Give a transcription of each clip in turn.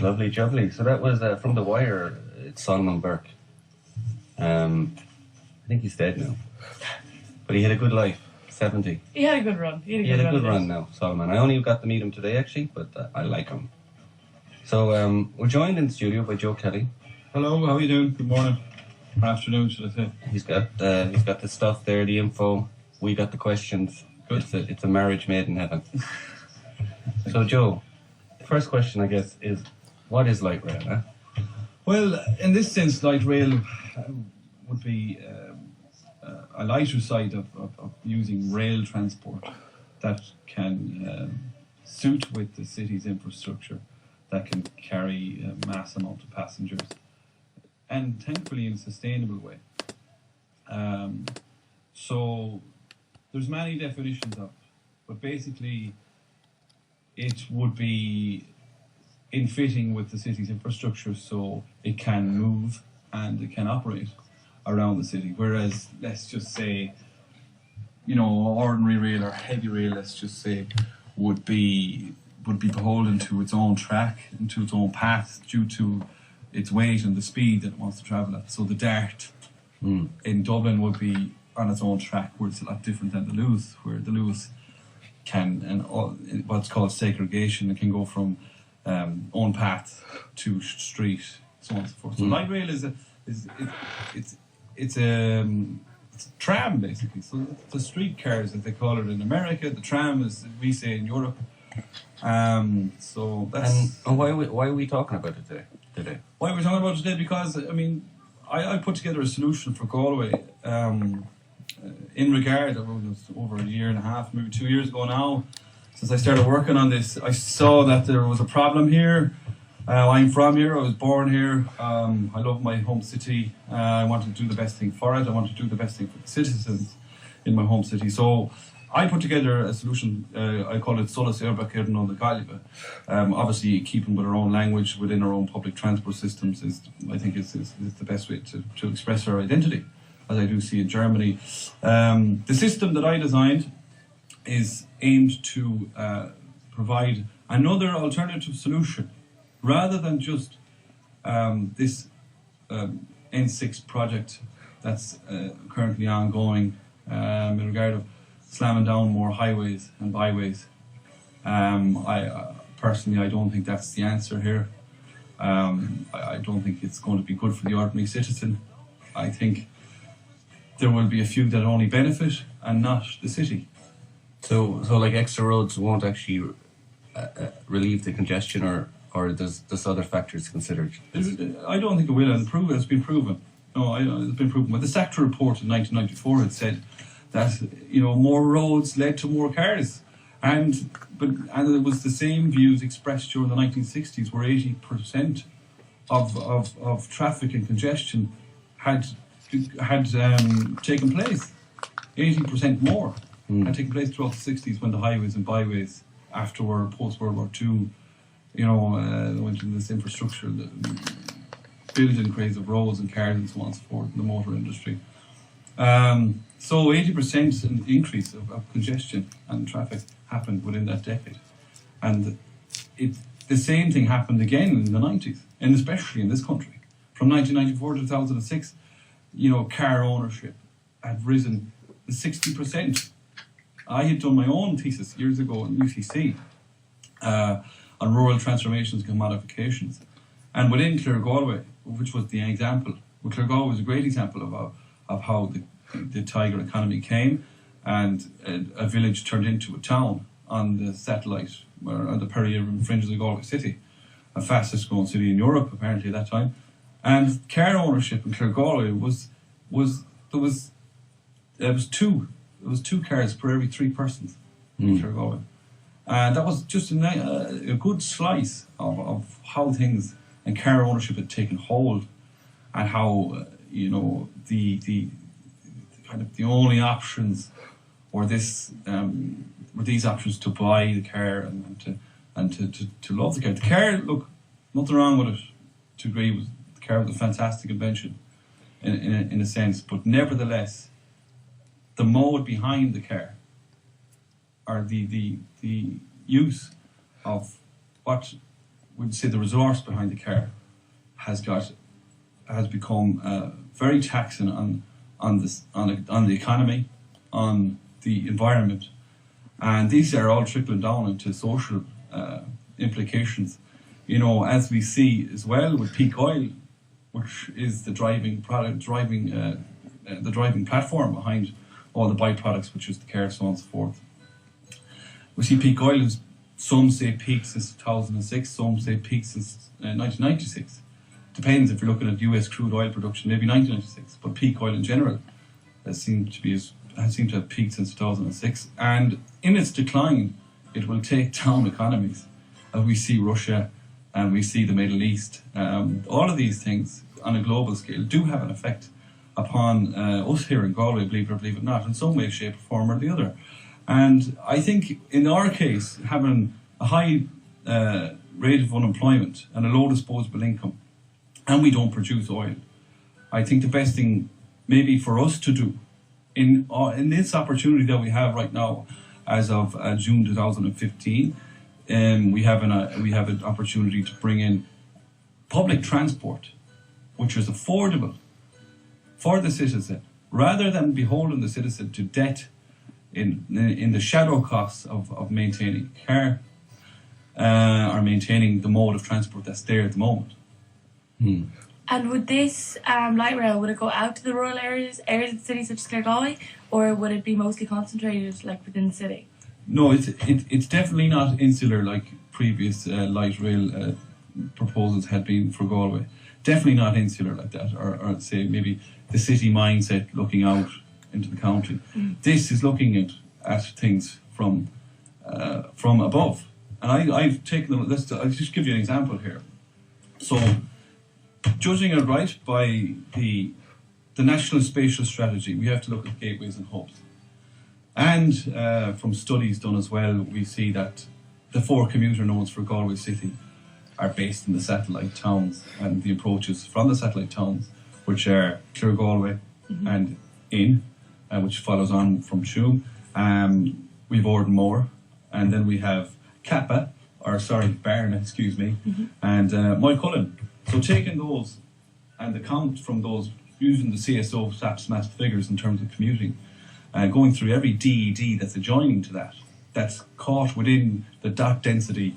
Lovely jubbly. So that was from The Wire. It's Solomon Burke. I think he's dead now. But he had a good life. 70. He had a good run. He had a good run now, Solomon. I only got to meet him today, actually, but I like him. So we're joined in the studio by Joe Kelly. Hello, how are you doing? Good morning. Or afternoon, should I say. He's got the stuff there, the info. We got the questions. Good. It's a marriage made in heaven. So, Joe, the first question, I guess, is what is light rail? Huh? Well, in this sense, light rail would be a lighter side of using rail transport that can suit with the city's infrastructure, that can carry a mass amount of passengers, and thankfully in a sustainable way. So there's many definitions of it, but basically it would be in fitting with the city's infrastructure, so it can move and it can operate around the city. Whereas, let's just say, ordinary rail or heavy rail, let's just say, would be beholden to its own track and to its own path due to its weight and the speed that it wants to travel at. So the Dart in Dublin would be on its own track, where it's a lot different than the Luas, where the Luas can, and what's called segregation, it can go from own path to street, so on and so forth. So light rail is a tram, basically. So the streetcars, as they call it in America, the tram is, we say, in Europe. So that's... And why are we talking about it today? Why are we talking about it today? Because, I put together a solution for Galway in regard of over a year and a half, maybe 2 years ago now. Since I started working on this, I saw that there was a problem here. I'm from here, I was born here. I love my home city. I want to do the best thing for it. I want to do the best thing for the citizens in my home city. So I put together a solution, I call it Solas Éireann Céanna the Galway. Obviously, keeping with our own language within our own public transport systems is the best way to express our identity, as I do see in Germany. The system that I designed is aimed to provide another alternative solution, rather than just this N6 project that's currently ongoing in regard of slamming down more highways and byways. I personally don't think that's the answer here. I don't think it's going to be good for the ordinary citizen. I think there will be a few that only benefit and not the city. So like extra roads won't actually relieve the congestion, or there's other factors considered? I don't think it will, and it's been proven. No, it's been proven. But the SACTA report in 1994 had said that more roads led to more cars, and it was the same views expressed during the 1960s, where 80% of traffic and congestion had taken place. 80% more had taken place throughout the 60s, when the highways and byways, afterward, post World War II, went into this infrastructure, the building craze of roads and cars and so on and so forth in the motor industry. So 80% increase of congestion and traffic happened within that decade. And the same thing happened again in the 90s, and especially in this country. From 1994 to 2006, car ownership had risen 60%. I had done my own thesis years ago in UCC on rural transformations and modifications. And within Galway, which was the example, Galway was a great example of how the tiger economy came, and a village turned into a town on the satellite, or on the peri-urban fringes of Galway city, the fastest growing city in Europe apparently at that time. And car ownership in Galway there was two cars per every 3 persons in Galway. And that was just a good slice of how things and car ownership had taken hold, and how the kind of the only options were these options to buy the car and to love the car. The car, look, nothing wrong with it. To agree with the car was a fantastic invention in a sense, but nevertheless, the mode behind the car, or the use of what would say the resource behind the car has become very taxing on the economy, on the environment, and these are all trickling down into social implications. You know, as we see as well with peak oil, which is the driving platform behind all the byproducts, which is the car, so on and so forth. We see peak oil is, some say peak since 2006, some say peak since 1996. Depends if you're looking at US crude oil production, maybe 1996, but peak oil in general has seemed to have peaked since 2006. And in its decline, it will take down economies. We see Russia and we see the Middle East. All of these things on a global scale do have an effect upon us here in Galway, believe it or believe it not, in some way, shape, or form or the other. And I think in our case, having a high rate of unemployment and a low disposable income, and we don't produce oil, I think the best thing maybe for us to do in this opportunity that we have right now, as of June 2015, we have an opportunity to bring in public transport, which is affordable for the citizen, rather than beholding the citizen to debt in the shadow costs of maintaining a car or maintaining the mode of transport that's there at the moment. And would this light rail, would it go out to the rural areas of the city such as Galway, or would it be mostly concentrated like within the city? No, it's definitely not insular like previous light rail proposals had been for Galway. Definitely not insular like that, or say maybe the city mindset looking out into the county. This is looking at things from above. And I've taken I'll just give you an example here. So, judging it right by the National Spatial Strategy, we have to look at gateways and hubs. And from studies done as well, we see that the 4 commuter nodes for Galway City are based in the satellite towns and the approaches from the satellite towns, which are Clear Galway and In, which follows on from Tuam. We've Ardmore, and then we have Barna, excuse me, and Moycullen. So taking those and the count from those, using the CSO SAP's mass figures in terms of commuting, going through every DED that's adjoining to that's caught within the dot density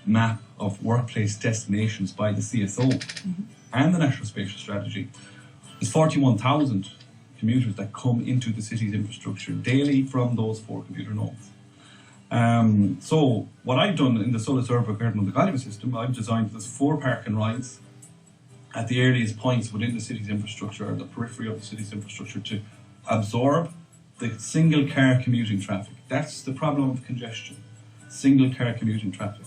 map of workplace destinations by the CSO and the National Spatial Strategy. There's 41,000 commuters that come into the city's infrastructure daily from those 4 commuter nodes. So what I've done in the Solar Server Garden of the Galway system, I've designed this 4 park and rides at the earliest points within the city's infrastructure, or the periphery of the city's infrastructure, to absorb the single car commuting traffic. That's the problem of congestion, single car commuting traffic.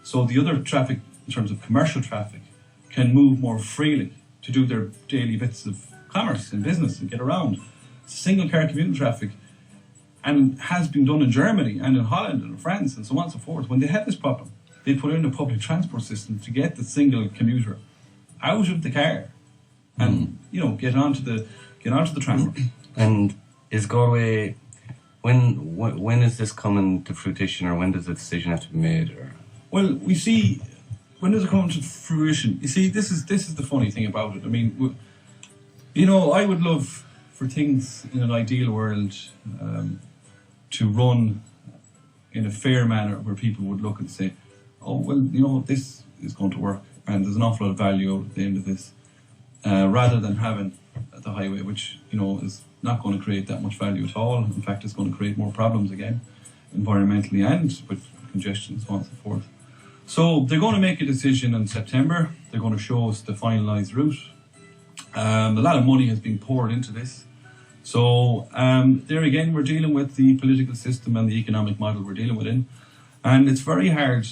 So the other traffic, in terms of commercial traffic, can move more freely to do their daily bits of commerce and business and get around. Single car commuting traffic, and has been done in Germany and in Holland and in France and so on and so forth. When they had this problem, they put in a public transport system to get the single commuter out of the car and get onto the tram. And is Galway, when is this coming to fruition, or when does the decision have to be made? Or? Well, we see, when does it come to fruition? You see, this is the funny thing about it. I mean, I would love for things in an ideal world to run in a fair manner, where people would look and say, oh, well, this is going to work and there's an awful lot of value out at the end of this, rather than having the highway, which is not going to create that much value at all. In fact, it's going to create more problems again, environmentally and with congestion and so on and so forth. So they're going to make a decision in September. They're going to show us the finalised route. A lot of money has been poured into this. So there again, we're dealing with the political system and the economic model we're dealing with in. And it's very hard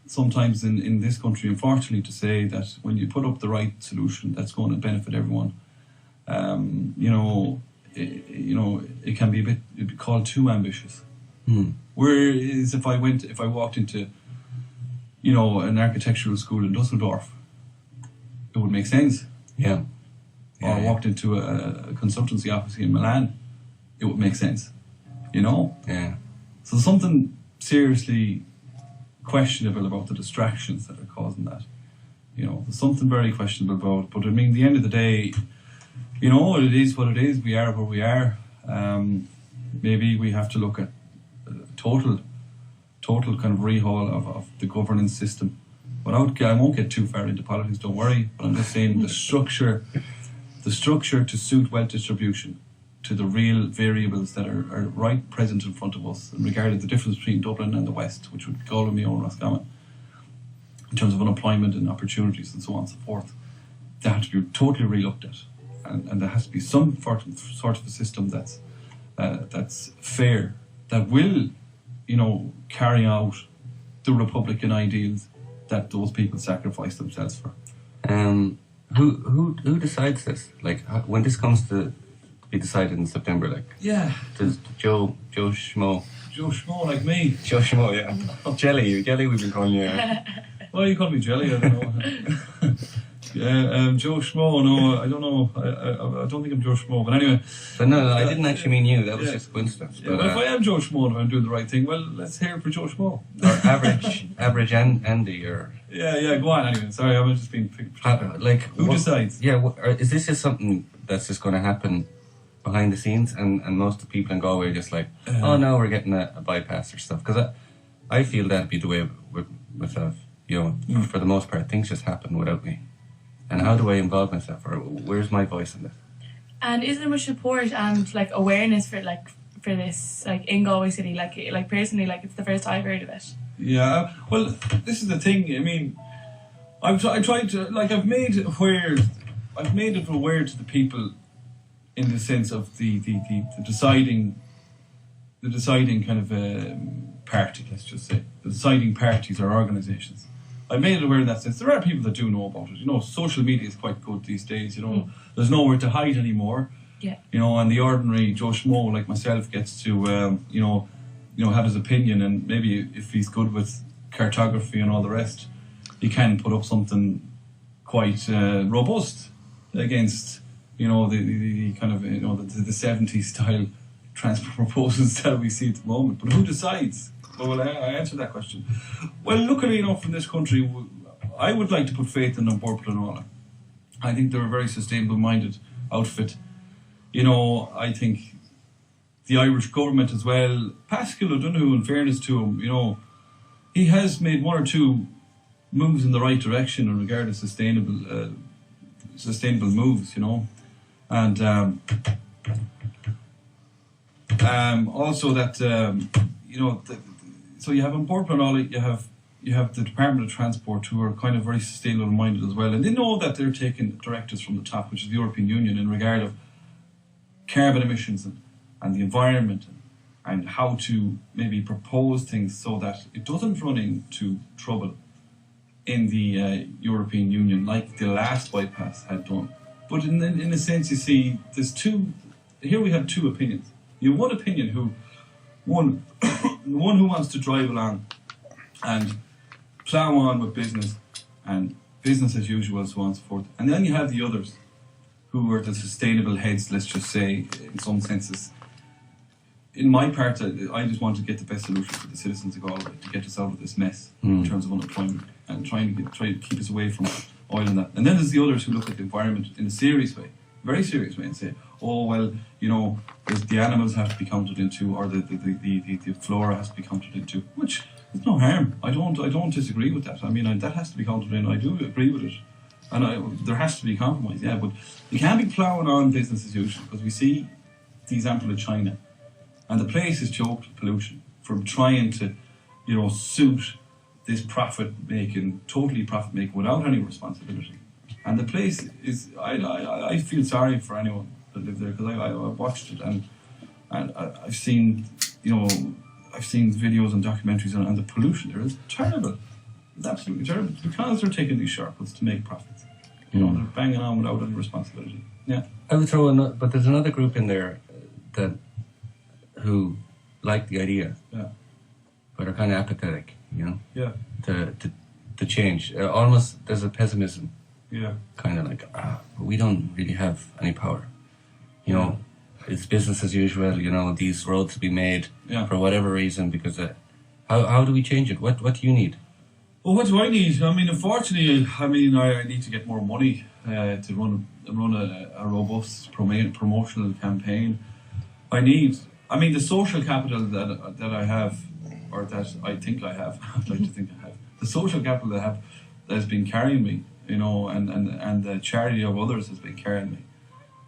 sometimes in this country, unfortunately, to say that when you put up the right solution, that's going to benefit everyone. It can be it'd be called too ambitious. Whereas if I walked into, an architectural school in Dusseldorf, it would make sense. Yeah. Or walked into a consultancy office in Milan, it would make sense. Yeah. So something seriously questionable about the distractions that are causing that. There's something very questionable about it. But I mean, at the end of the day, it is what it is. We are where we are. Maybe we have to look at total kind of rehaul of the governance system. But I won't get too far into politics, don't worry. But I'm just saying the structure to suit wealth distribution to the real variables that are right present in front of us in regard to the difference between Dublin and the West, which would Galway, Mayo, Roscommon, in terms of unemployment and opportunities and so on and so forth. They have to be totally re-looked at. And there has to be some sort of a system that's fair, that will, carry out the Republican ideals that those people sacrifice themselves for. Who decides this? Like, when this comes to be decided in September, like, yeah, does Joe Schmo? Joe Schmo, like me. Joe Schmo, yeah. Jelly, we've been calling you. Well, you call me Jelly, I don't know. Yeah, Joe Schmo, no, I don't know. I don't think I'm Joe Schmo, but anyway. But no, I didn't actually mean you. That was just coincidence. Yeah, but if I am Joe Schmo and if I'm doing the right thing, well, let's hear it for Joe Schmo. Or average Andy, or... Yeah, go on anyway. Sorry, I'm just being... Who decides? Yeah, is this just something that's just going to happen behind the scenes, and most of the people in Galway are just like, oh, no, we're getting a bypass or stuff? Because I feel that'd be the way with myself. For the most part, things just happen without me. And how do I involve myself, or where's my voice in this? And is there much support and awareness for this in Galway City? Like personally, it's the first I've heard of it. Yeah, well, this is the thing. I mean, I tried to I've made it aware to the people in the sense of the deciding kind of party. Let's just say the deciding parties or organisations. I made it aware in that sense. There are people that do know about it. Social media is quite good these days. There's nowhere to hide anymore. Yeah. And the ordinary Joe Schmo like myself gets to, have his opinion, and maybe if he's good with cartography and all the rest, he can put up something quite robust against, the kind of, the 70s style transport proposals that we see at the moment. But who decides? Well, I answered that question. Well, luckily enough in this country, I would like to put faith in An Purple and All. I think they're a very sustainable-minded outfit. I think the Irish government as well, Pascal O'Donoghue, in fairness to him, he has made one or two moves in the right direction in regard to sustainable moves, and also that, so you have An Purple and All, you have the Department of Transport, who are kind of very sustainable minded as well, and they know that they're taking directives from the top, which is the European Union, in regard of carbon emissions and the environment, and how to maybe propose things so that it doesn't run into trouble in the European Union like the last bypass had done. But in a sense, you see, here we have two opinions. You have one opinion one who wants to drive along and plough on with business and business as usual, so on and so forth. And then you have the others who are the sustainable heads, let's just say, in some senses. In my part, I just want to get the best solution for the citizens of Galway to get us out of this mess in terms of unemployment and try to keep us away from oil and that. And then there's the others who look at the environment in a serious way, very serious way, and say, oh, well, the animals have to be counted into, or the flora has to be counted into, which is no harm. I don't disagree with that. I mean, that has to be counted in. I do agree with it. And there has to be compromise, yeah, but you can't be ploughing on business as usual, because we see the example of China, and the place is choked with pollution from trying to, suit this totally profit making without any responsibility. And the place is, I feel sorry for anyone that live there, because I watched it and I've seen, videos and documentaries and the pollution there is terrible. It's absolutely terrible, because they're taking these shortcuts to make profits. They're banging on without any responsibility. Yeah. I would throw but there's another group in there who like the idea, but are kind of apathetic, Yeah. to change. Almost there's a pessimism. Yeah. Kind of like, we don't really have any power. It's business as usual. These roads will be made for whatever reason because How do we change it? What do you need? Well, what do I need? I mean, unfortunately, I need to get more money to run a robust promotional campaign. I mean, the social capital that I have, or that I think I have, I'd like to think I have, the social capital that I have that has been carrying me, you know, and the charity of others has been carrying me.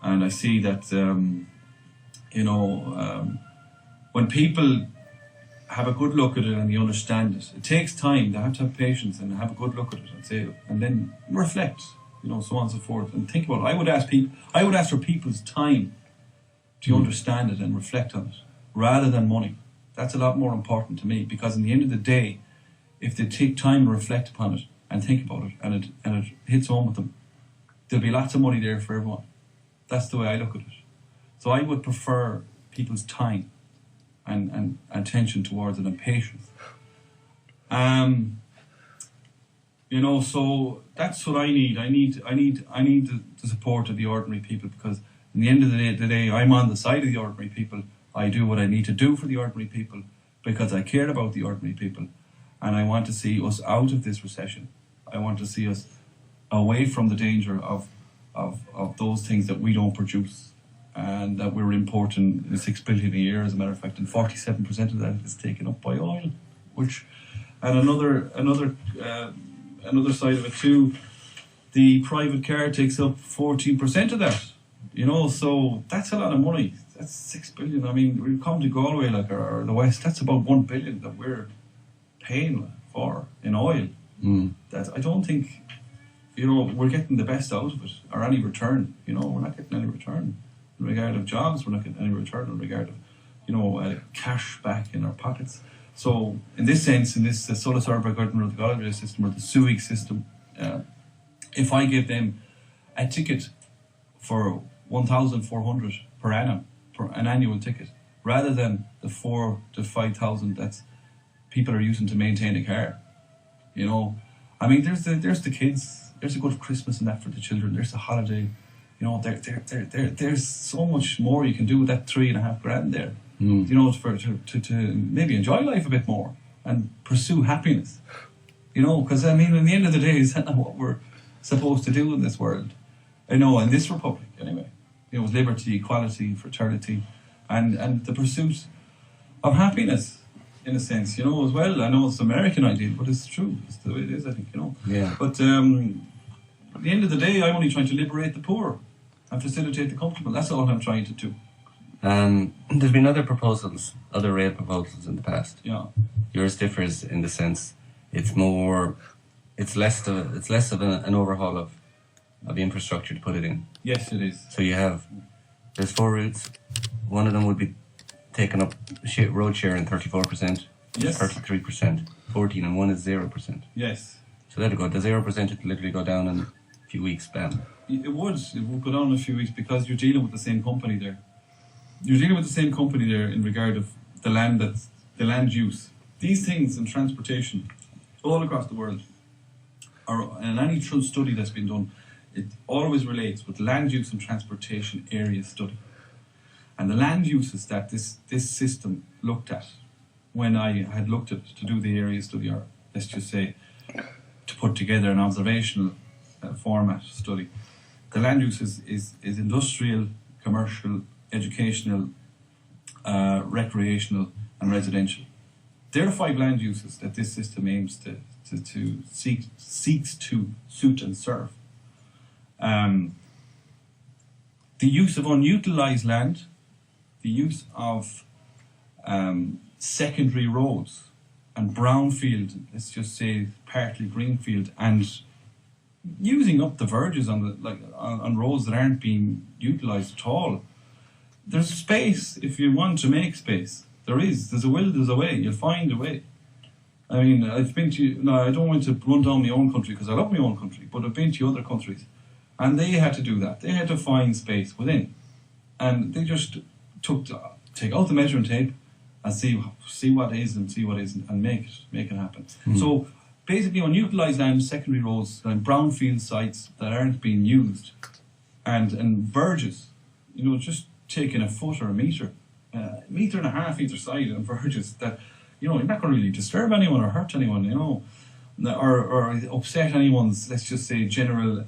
And I see that, when people have a good look at it and you understand it, it takes time. They have to have patience and have a good look at it and say, and then reflect, you know, so on and so forth, and think about it. I would ask for people's time to understand it and reflect on it, rather than money. That's a lot more important to me, because in the end of the day, if they take time and reflect upon it and think about it, and it hits home with them, there'll be lots of money there for everyone. That's the way I look at it. So I would prefer people's time and attention towards it, and patience. So that's what I need. I need the support of the ordinary people, because in the end of the day, I'm on the side of the ordinary people. I do what I need to do for the ordinary people because I care about the ordinary people, and I want to see us out of this recession. I want to see us away from the danger of those things that we don't produce, and that we're importing 6 billion a year, as a matter of fact, and 47% of that is taken up by oil. And another side of it too, the private car takes up 14% of that. You know, so that's a lot of money. That's 6 billion. I mean, we come to Galway, like, or the West, that's about 1 billion that we're paying for in oil. That I don't think, you know, we're getting the best out of it, or any return. You know, we're not getting any return in regard of jobs. We're not getting any return in regard of, you know, cash back in our pockets. So in this sense, in this Solas Urba Garden or the Galway system or the SUIG system, if I give them a ticket for 1,400 per annum, for an annual ticket, rather than the 4,000 to 5,000 that people are using to maintain a car, you know, I mean, there's the kids, there's a good Christmas and that for the children, there's the holiday, you know, there's so much more you can do with that 3.5 grand there, you know, to maybe enjoy life a bit more and pursue happiness, you know, because I mean, in the end of the day, is that not what we're supposed to do in this world? I know, in this republic anyway, you know, with liberty, equality, fraternity, and the pursuit of happiness, in a sense, you know, as well. I know it's an American ideal, but it's true. It's the way it is, I think, you know. Yeah. But at the end of the day, I'm only trying to liberate the poor and facilitate the comfortable. That's all I'm trying to do. There's been other proposals, other rail proposals in the past. Yeah. Yours differs in the sense it's less of an overhaul of the infrastructure to put it in. Yes, it is. So there's 4 routes. One of them would be taking up road share in 34%, yes, 33%, 14%, and one is 0%. Yes. So that'll go. The 0% would literally go down in a few weeks, bam. It would go down in a few weeks, because you're dealing with the same company there. You're dealing with the same company there in regard of the land use. These things in transportation, all across the world, and any study that's been done, it always relates with land use and transportation area study. And the land uses that this system looked at, when I had looked at to do the area study, or let's just say to put together an observational format study, the land use is industrial, commercial, educational, recreational, and residential. There are 5 land uses that this system aims to seeks to suit and serve. The use of unutilized land, the use of secondary roads and brownfield, let's just say partly greenfield, and using up the verges on roads that aren't being utilised at all. There's space if you want to make space. There's a will, there's a way. You'll find a way. I mean, I've been to, I don't want to run down my own country because I love my own country, but I've been to other countries, and they had to do that. They had to find space within, and they just take out the measuring tape and see what is and see what isn't, and make it happen. So basically, unutilized land, secondary roads, and brownfield sites that aren't being used, and verges, you know, just taking a foot or a metre and a half either side, and verges that you're not going to really disturb anyone or hurt anyone, or upset anyone's, let's just say, general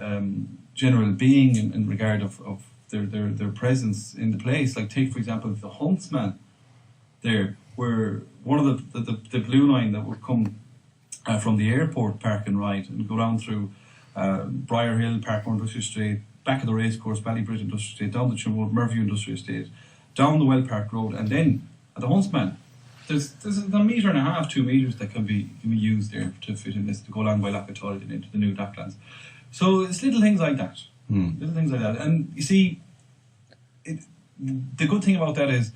being in regard of their presence in the place. Like, take for example the Huntsman there, where one of the blue line that would come from the airport park and ride and go down through Briar Hill, Parkmore Industrial Estate, back of the racecourse, Ballybridge Industrial Estate, down the Tram Road, Merview Industrial Estate, down the Well Park Road, and then at the Huntsman, there's a metre and a half, 2 metres that can be used there to fit in this, to go along by Lockatolid and into the new Docklands. So it's little things like that. Little things like that. And you see, the good thing about that is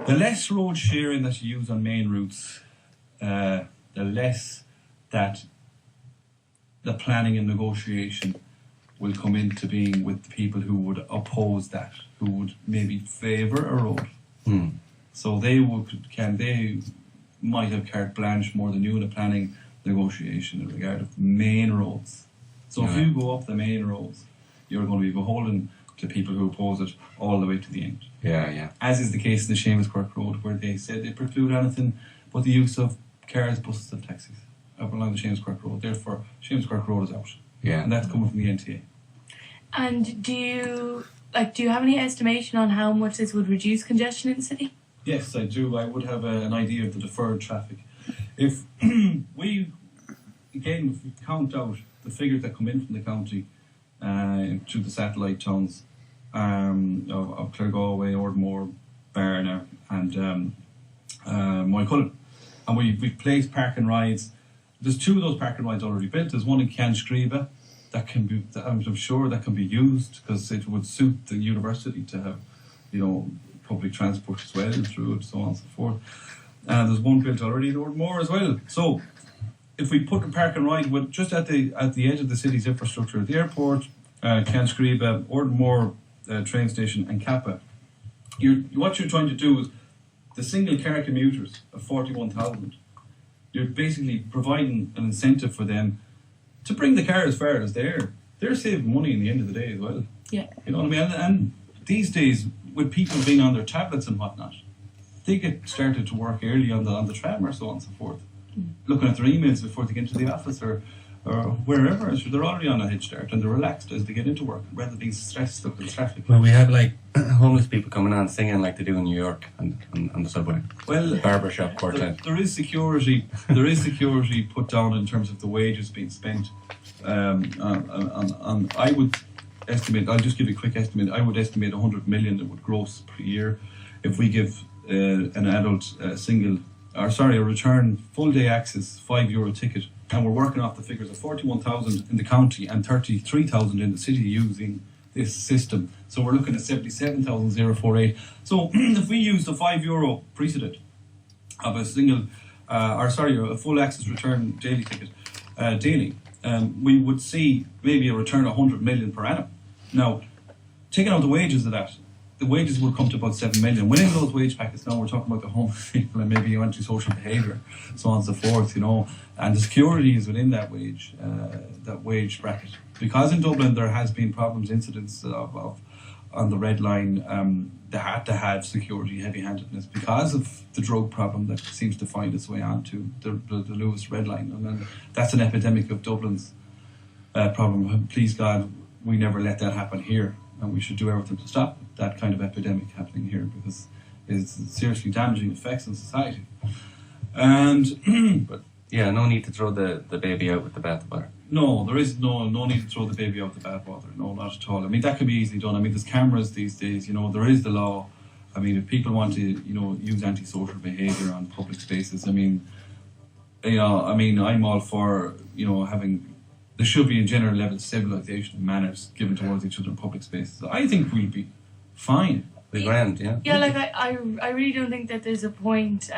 the less road sharing that you use on main routes, the less that the planning and negotiation will come into being with the people who would oppose that, who would maybe favour a road. So they might have carte blanche more than you in a planning negotiation in regard of main roads. So if you go up the main roads, you're going to be beholden to people who oppose it all the way to the end. Yeah. As is the case in the Seamus Quirk Road, where they said they preclude anything but the use of cars, buses and taxis up along the Seamus Quirk Road. Therefore, Seamus Quirk Road is out. Yeah. And that's coming from the NTA. And do you have any estimation on how much this would reduce congestion in the city? Yes, I do. I would have an idea of the deferred traffic. If we count out the figures that come in from the county to the satellite towns of Claregalway, Ardmore, Barna and Moycullen, and we've placed park and rides. There's 2 of those park and rides already built. There's one in Canscriba that can be, I'm sure that can be used, because it would suit the university to have, public transport as well through it, so on and so forth. And there's one built already in Ardmore as well. So if we put the park and ride just at the edge of the city's infrastructure, the airport, Canscriba, Ardmore train station and Kappa, what you're trying to do is the single car commuters of 41,000, you're basically providing an incentive for them to bring the car as far as they're saving money in the end of the day as well. Yeah. You know what I mean? And these days, with people being on their tablets and whatnot, they get started to work early on the tram or so on and so forth, looking at their emails before they get into the office or wherever. So they're already on a head start and they're relaxed as they get into work rather than being stressed stuck in traffic. Well, we have like homeless people coming on singing like they do in New York on the subway. Well, the barbershop quartet. There is security. There is security put down in terms of the wages being spent. I would estimate. I'll just give you a quick estimate. I would estimate 100 million that would gross per year if we give an adult a return full day access €5 ticket, and we're working off the figures of 41,000 in the county and 33,000 in the city using this system. So we're looking at 77,048. So if we use the €5 precedent of a a full access return daily ticket daily, we would see maybe a return of 100 million per annum. Now, taking out the wages of that, the wages would come to about 7 million. Within those wage packets now, we're talking about the homeless people and maybe antisocial behaviour, so on and so forth, and the security is within that wage bracket. Because in Dublin there has been incidents of on the red line, they had to have security heavy-handedness because of the drug problem that seems to find its way onto the Lewis red line. And then that's an epidemic of Dublin's problem. Please God, we never let that happen here. And we should do everything to stop that kind of epidemic happening here, because it's seriously damaging effects on society. And but yeah, no need to throw the baby out with the bathwater. No, there is no need to throw the baby out with the bathwater. No, not at all. I mean, that can be easily done. I mean, there's cameras these days. There is the law. I mean, if people want to, use antisocial behaviour on public spaces, I'm all for, having. There should be a general level of civilisation and manners given towards each other in public spaces. I think we'll be fine. The grand, yeah. Yeah, like I really don't think that there's a point,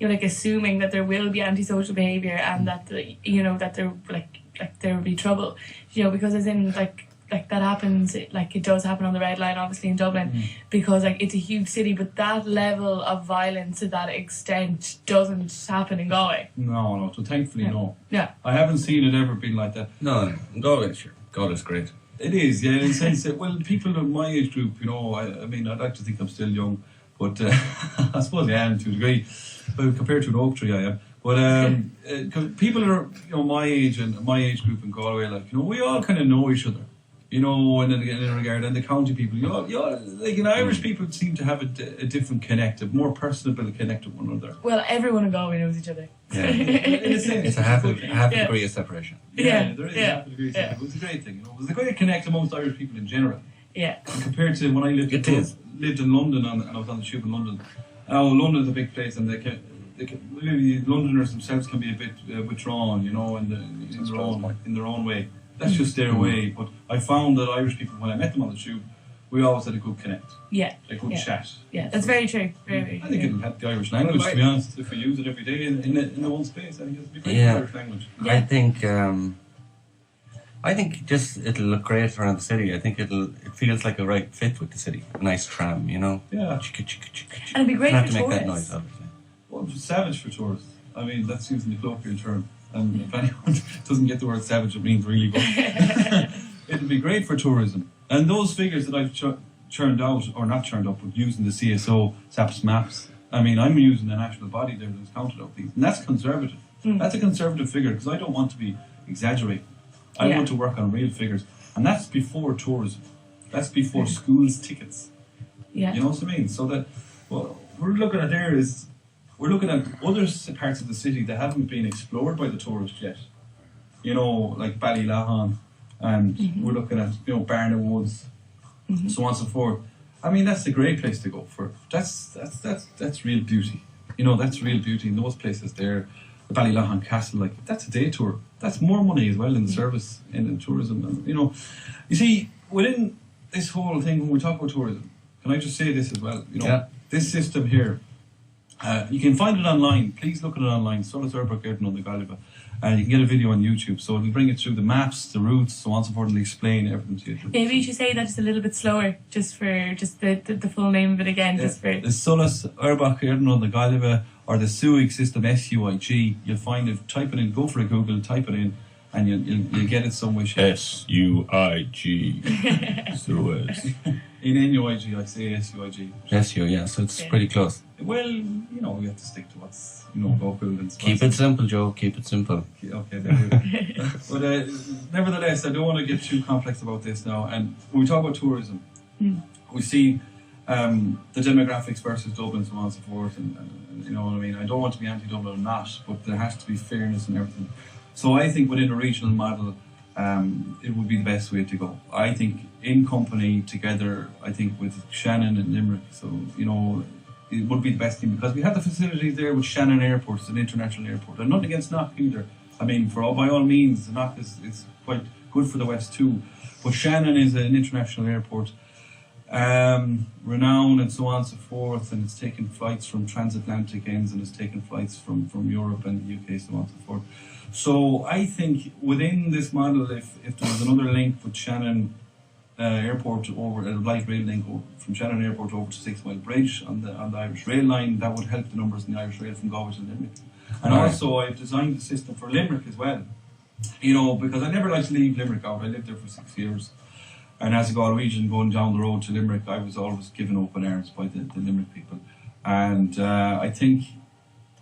assuming that there will be antisocial behaviour and that that there there will be trouble, because as in that happens, it does happen on the red line, obviously in Dublin, because it's a huge city, but that level of violence to that extent doesn't happen in Galway. No. So thankfully, no. Yeah. I haven't seen it ever been like that. No, Galway, sure. Galway's great. It is, yeah, in the sense that, people of my age group, I'd like to think I'm still young, But I suppose I am to a degree, but compared to an oak tree, I am. But 'cause people are, my age and my age group in Galway, like, we all kind of know each other, in a regard, and the county people, like in Irish people seem to have a different connect, a more personable connect with one another. Well, everyone in Galway knows each other. Yeah. In a sense, It's a half a degree of separation. Yeah, there is half a degree. It's a great thing. There's a great connect amongst Irish people in general. Yeah. And compared to when I lived in London and I was on the tube in London. Now, London's a big place, and maybe Londoners themselves can be a bit withdrawn, in their own way. That's just their way. But I found that Irish people, when I met them on the tube, we always had a good connect. Yeah. A good chat. Yeah, that's very true. Very, very I think it'll help the Irish language, to be honest, if we use it every day in the one space. I think it'll be great for the Irish language. Yeah. I think just it'll look great around the city. I think it feels like a right fit with the city. A nice tram, Yeah. And it'd be great have for to make that tourists. noise, obviously. Well, it's savage for tourists. I mean, that's using the colloquial term. And if anyone doesn't get the word savage, it means really good. It'll be great for tourism. And those figures that I've churned out, or not churned up, but using the CSO, SAPS maps, I mean, I'm using the national body there that's counted out these. And that's conservative. That's a conservative figure, because I don't want to be exaggerating. I want to work on real figures. And that's before tourism. That's before schools' tickets. Yeah. You know what I mean? So that, what we're looking at there is, we're looking at other parts of the city that haven't been explored by the tourists yet. Like Ballylahan, and we're looking at, Barna Woods, so on and so forth. I mean, that's a great place to go for. That's real beauty. That's real beauty in those places there. The Ballylahan Castle, like, that's a day tour. That's more money as well in the service, in tourism. And, you see, within this whole thing, when we talk about tourism, can I just say this as well? This system here, you can find it online. Please look at it online. Solas Urba Garden on the Galway. And you can get a video on YouTube. So it'll bring it through the maps, the routes, so on and so forth, and explain everything to you. Maybe you should say that just a little bit slower, just for the full name of it again. Just for the Solas Urba Garden on the Galway, or the SUIG system, SUIG. You'll find it. Type it in. Go for a Google. Type it in, and you'll get it some way. SUIG. SUIG. In NUIG, I say SUIG. SU, yeah. So it's pretty close. Well, we have to stick to what's local and keep it simple, Joe. Keep it simple. Okay, there you go. But nevertheless, I don't want to get too complex about this now. And when we talk about tourism, we see the demographics versus Dublin, so on and so forth, and you know what I mean. I don't want to be anti-Dublin or not, but there has to be fairness and everything. So I think within a regional model, it would be the best way to go. I think in company together, I think with Shannon and Limerick, so it would be the best thing, because we have the facilities there with Shannon Airport. It's an international airport, and nothing against Knock either. I mean, by all means, Knock is quite good for the West too, but Shannon is an international airport, renowned and so on and so forth, and it's taken flights from transatlantic ends, and it's taken flights from Europe and the UK, so on and so forth. So I think within this model, if there was another link with Shannon Airport over a light rail link from Shannon Airport over to 6 Mile Bridge on the Irish Rail line, that would help the numbers in the Irish Rail from Galway to Limerick. And also I've designed the system for Limerick as well. Because I never like to leave Limerick out. I lived there for 6 years. And as a Galwegian going down the road to Limerick, I was always given open arms by the Limerick people. And I think,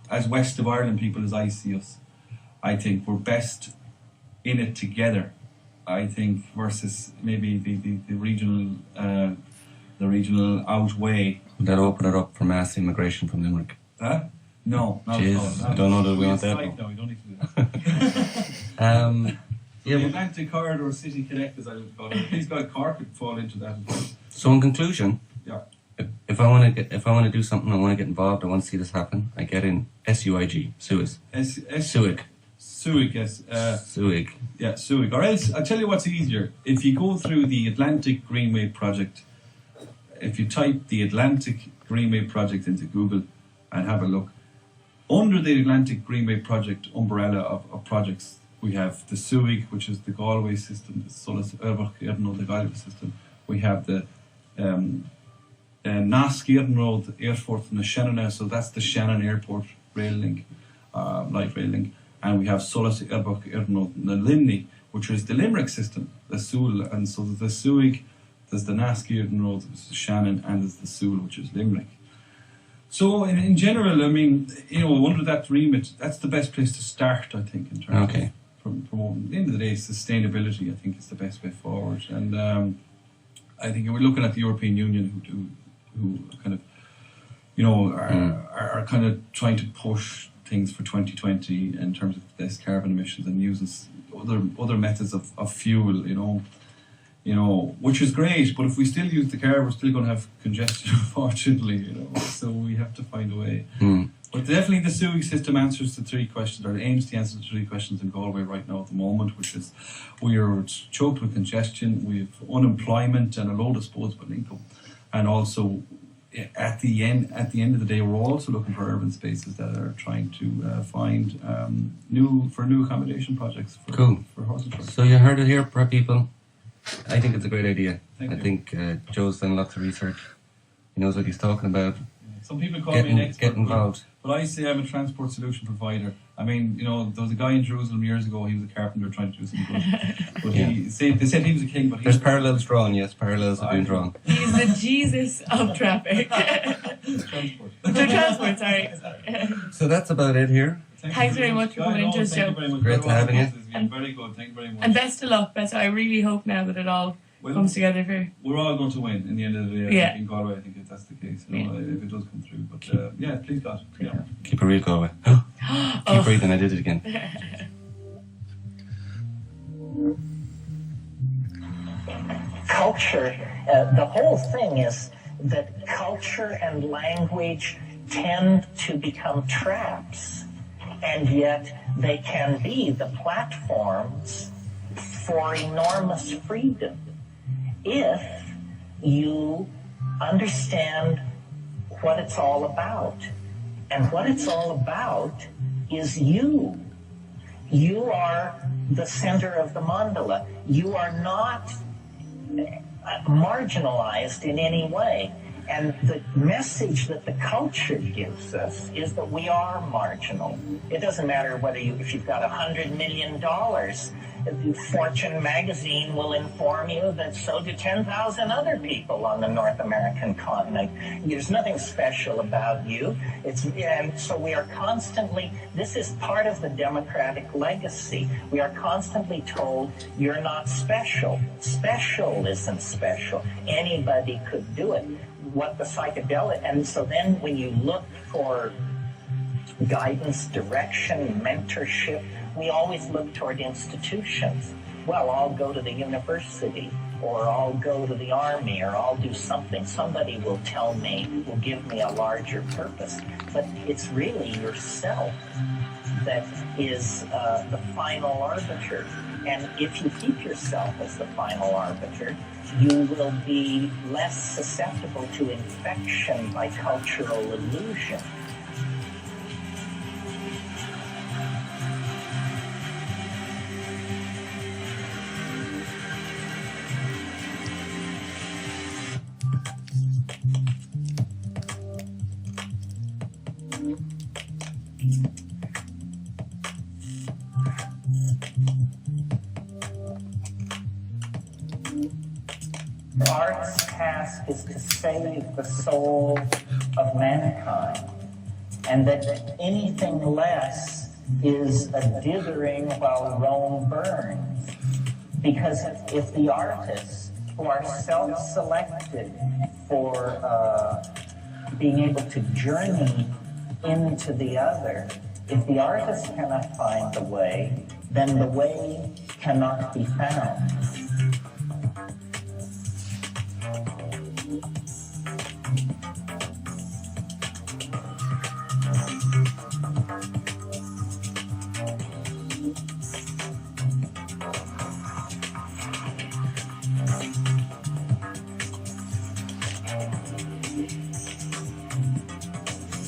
as West of Ireland people, as I see us, I think we're best in it together. I think versus maybe the regional outweigh. Would that open it up for mass immigration from Limerick? Huh? No. Jeez, I don't know that we want that. No, we don't need to do that. The Atlantic Corridor City Connect, as I would call it. Please God, Cork could fall into that as well. So in conclusion, yeah. If I want to do something, I want to get involved, I want to see this happen, I get in SUIG, SUIG. SUIG, yes. SUIG. Yeah, SUIG. Or else, I'll tell you what's easier. If you go through the Atlantic Greenway Project, if you type the Atlantic Greenway Project into Google and have a look, under the Atlantic Greenway Project umbrella of projects, we have the SUIG, which is the Galway system, the Solas Urba Garden, the Galway system. We have the Naas Road Airport and the Shannon, so that's the Shannon Airport rail link, light rail link. And we have Solas Urba Garden and the Limney, which is the Limerick system, the Soul. And so there's the SUIG, there's the Naas Road, there's the Shannon, and there's the Soul, which is Limerick. So in general, I mean, under that remit, that's the best place to start, I think, in terms of promoting. At the end of the day, sustainability, I think, is the best way forward. And I think we're looking at the European Union, who kind of, are kind of trying to push things for 2020 in terms of less carbon emissions and uses other methods of fuel, which is great, but if we still use the car, we're still going to have congestion, unfortunately, so we have to find a way. But definitely the SUIG system answers the 3 questions, or aims to answer the 3 questions in Galway right now at the moment, which is we are choked with congestion, we have unemployment and a low disposable income, and also at the end of the day, we're also looking for urban spaces that are trying to find new accommodation projects for horse and truck. So you heard it here, people. I think it's a great idea. Thank you. I think Joe's done lots of research. He knows what he's talking about. Some people call me an expert. Get involved. But I say I'm a transport solution provider. I mean, there was a guy in Jerusalem years ago, he was a carpenter trying to do something good. But they said he was a king, but there's parallels drawn, yes, parallels have been drawn. He's the Jesus of traffic. Transport. The transport, sorry. So that's about it here. Thanks very much for coming into us, Joe. Great to have you. It's been very good. Thank you very much. And best of luck. I really hope now that it all comes together for. We're all going to win in the end of the day. Yeah. In Galway, I think if that's the case. If it does come through. But please God. Yeah. Keep it real, Galway. Keep breathing. I did it again. Culture. The whole thing is that culture and language tend to become traps, and yet they can be the platforms for enormous freedom if you understand what it's all about. And what it's all about is you. You are the center of the mandala. You are not marginalized in any way. And the message that the culture gives us is that we are marginal. It doesn't matter if you've got $100 million. Fortune magazine will inform you that so do 10,000 other people on the North American continent. There's nothing special about you. And so we are constantly, this is part of the democratic legacy. We are constantly told, you're not special. Special isn't special. Anybody could do it. What the psychedelic, and so then when you look for guidance, direction, mentorship, we always look toward institutions. Well, I'll go to the university, or I'll go to the army, or I'll do something. Somebody will tell me, will give me a larger purpose. But it's really yourself that is the final arbiter. And if you keep yourself as the final arbiter, you will be less susceptible to infection by cultural illusion. Art's task is to save the soul of mankind, and that anything less is a dithering while Rome burns. Because if the artists who are self-selected for being able to journey into the other, if the artist cannot find the way, then the way cannot be found.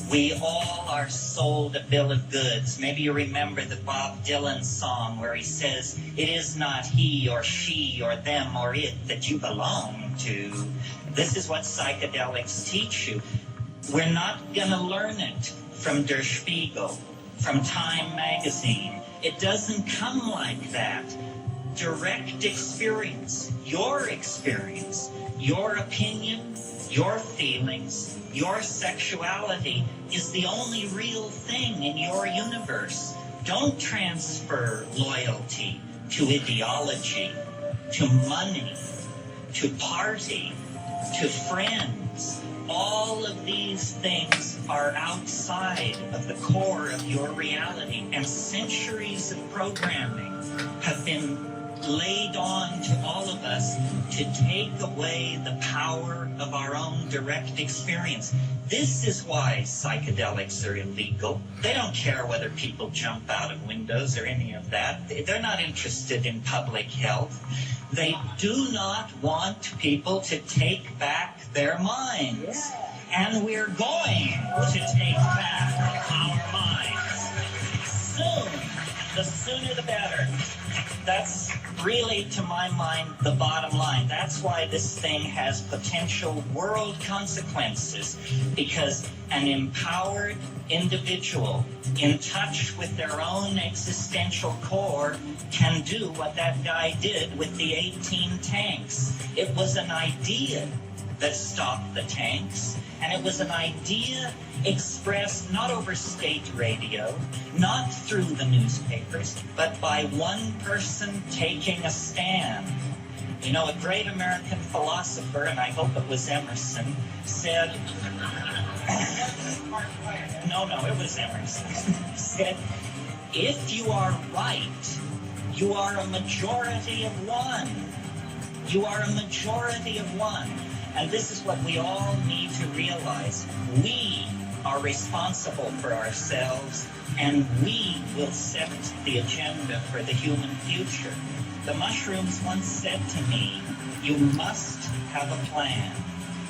We all are sold a bill of goods. Maybe you remember the Bob Dylan song where he says, it is not he or she or them or it that you belong to. This is what psychedelics teach you. We're not going to learn it from Der Spiegel, from Time magazine. It doesn't come like that. Direct experience, your opinion, Your feelings, your sexuality is the only real thing in your universe. Don't transfer loyalty to ideology, to money, to party, to friends. All of these things are outside of the core of your reality, and centuries of programming have been laid on to all of us to take away the power of our own direct experience. This is why psychedelics are illegal. They don't care whether people jump out of windows or any of that. They're not interested in public health. They do not want people to take back their minds. And we're going to take back our minds. Soon. The sooner the better. That's really, to my mind, the bottom line. That's why this thing has potential world consequences, because an empowered individual in touch with their own existential core can do what that guy did with the 18 tanks. It was an idea that stopped the tanks, and it was an idea expressed not over state radio, not through the newspapers, but by one person taking a stand. You know, a great American philosopher, and I hope it was Emerson, said, no, it was Emerson, said, if you are right, you are a majority of one. You are a majority of one. And this is what we all need to realize. We are responsible for ourselves, and we will set the agenda for the human future. The mushrooms once said to me, you must have a plan.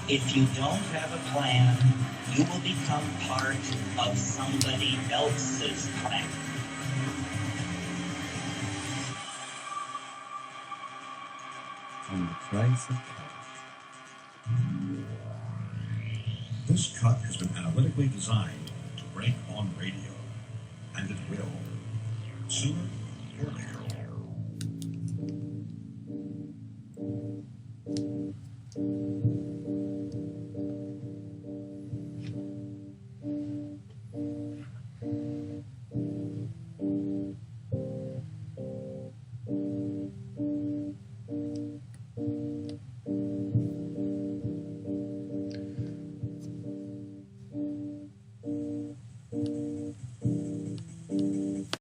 If you don't have a plan, you will become part of somebody else's plan. And the price of This cut has been analytically designed